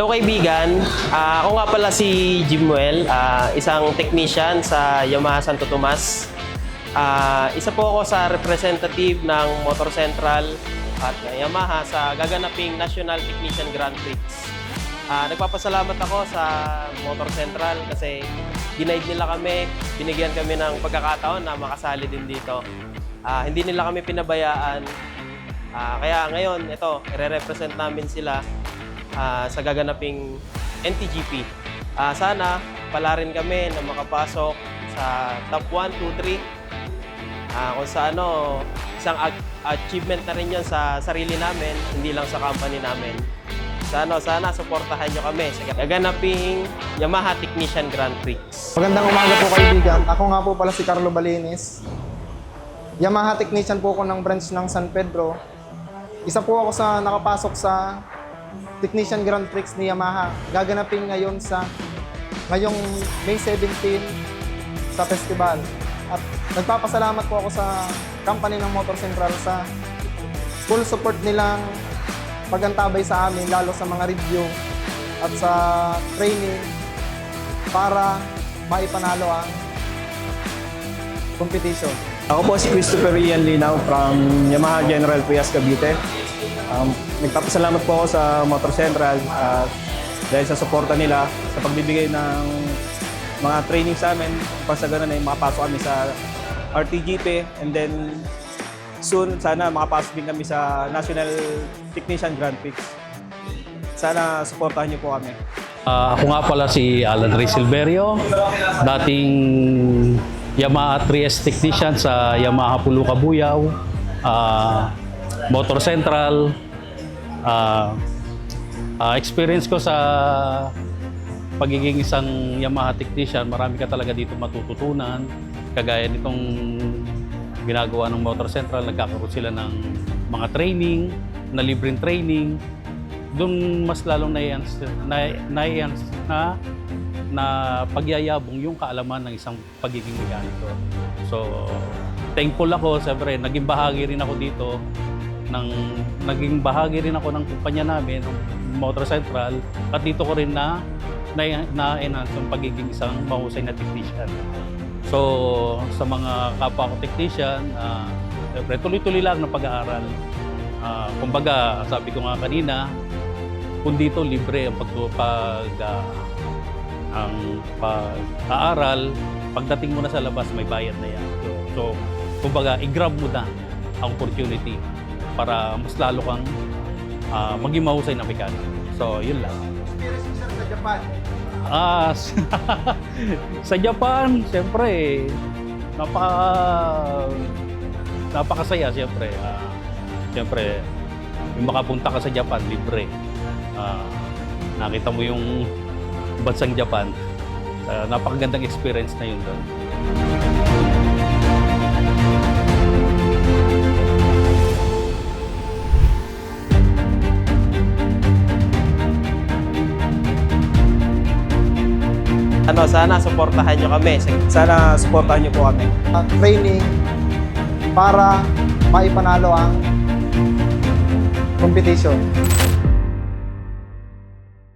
Hello kaibigan, ako nga pala si Jimuel, isang technician sa Yamaha Santo Tomas. Isa po ako sa representative ng Motor Central at Yamaha sa gaganaping National Technician Grand Prix. Nagpapasalamat ako sa Motor Central kasi ginaid nila kami, binigyan kami ng pagkakataon na makasali din dito. Hindi nila kami pinabayaan. Kaya ngayon, ito, i-represent namin sila sa gaganaping NTGP. Sana pala rin kami na makapasok sa top 1, 2, 3. Kung sa isang achievement na rin yun sa sarili namin, hindi lang sa company namin. Sana suportahan nyo kami sa gaganaping Yamaha Technician Grand Prix. Magandang umaga po kaibigan. Ako nga po pala si Carlo Balinis. Yamaha Technician po ako ng branch ng San Pedro. Isa po ako sa nakapasok sa Technician Grand Prix ni Yamaha. Gaganapin ngayon ngayong May 17 sa festival. At nagpapasalamat po ako sa company ng Motor Central sa full support nilang pagantabay sa amin, lalo sa mga review at sa training para maipanalo ang competition. Ako po si Christopher Ian Linaw from Yamaha General Trias, Cavite. Nagpapasalamat po ako sa Motor Central dahil sa suporta nila sa pagbibigay ng mga training sa amin. Para sa ganun ay makapasok kami sa RTGP, and then soon sana makapasok din kami sa National Technician Grand Prix. Sana suportahan niyo po kami. Ako nga pala si Alan Ray Silverio, dating Yamaha 3S technician sa Yamaha Pulu Cabuyao, Motor Central. Experience ko sa pagiging isang Yamaha technician, marami ka talaga dito matututunan. Kagaya nitong ginagawa ng Motor Central, nagkakaroon sila ng mga training, na libreng training. Doon mas lalong na pagyayabong yung kaalaman ng isang pagiging mekaniko. So, thankful ako. Siyempre, naging bahagi rin ako dito naging bahagi rin ako ng kumpanya namin, Motor Central, at dito ko rin na-enhance yung pagiging isang mahusay na technician. So, sa mga kapwa ko technician, siyempre, tuloy-tuloy lang ng pag-aaral. Kumbaga, sabi ko nga kanina, kung dito libre ang pag-aaral, pagdating mo na sa labas, may bayad na yan. So kumbaga, i-grab mo na ang opportunity para mas lalo kang maging mahusay na mekaniko. So, yun lang. Sa Japan. Sa Japan, siyempre, napakasaya, siyempre. Siyempre, yung makapunta ka sa Japan, libre. Nakita mo yung bansang Japan. Napakagandang experience na yun doon. Sana suportahan nyo kami. Sana suportahan niyo po kami. Training para maipanalo ang competition.